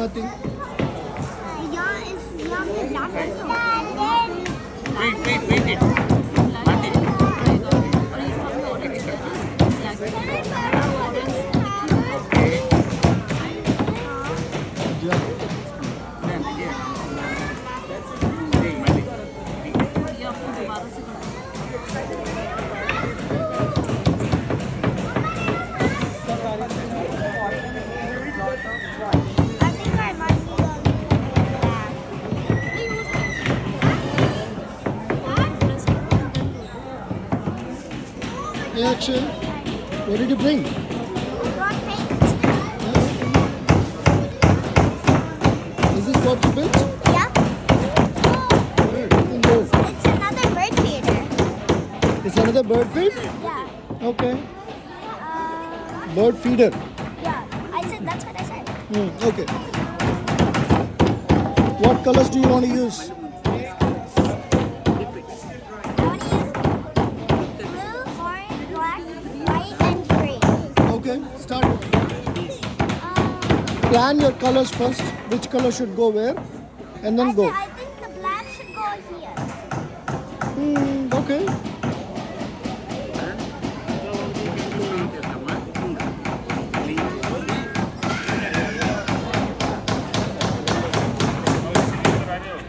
nothing. Yeah, it's yum. Wait it. Mathi. Okay. Yeah. Hey, Mathi. I think I might need Hey Akshay, what did you bring? Rock paint. Is this what you built? Yeah. Where? You can go. It's another bird feeder. It's another bird feed? Yeah. Okay. Uh, Bird feeder. yeah. That's what I said. Okay. What colors do you want to use? I want to use blue, orange, black, white, and green. Okay, start. Um, Plan your colors first. Which color should go where? And then go. I think the black should go here. Okay.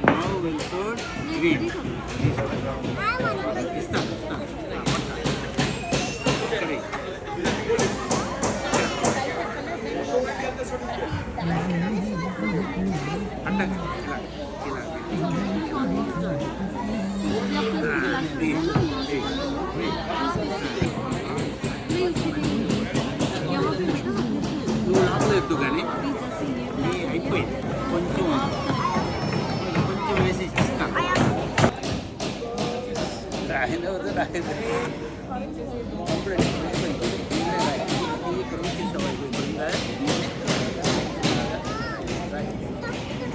Now we'll put green. I want to put Correct. నువ్వు లోపల ఎత్తు కానీ నీ అయిపోయింది కొంచెం కొంచెం వేసి ఇస్తాను రాయన రాయదు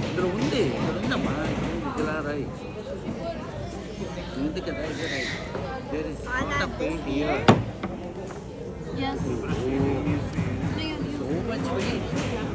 ఇక్కడ ఉంది ఇక్కడ ఉందమ్మా ఇలా రాయి ఉంది కదా ఇదే రాయి there is not a paint here Yes. so much paint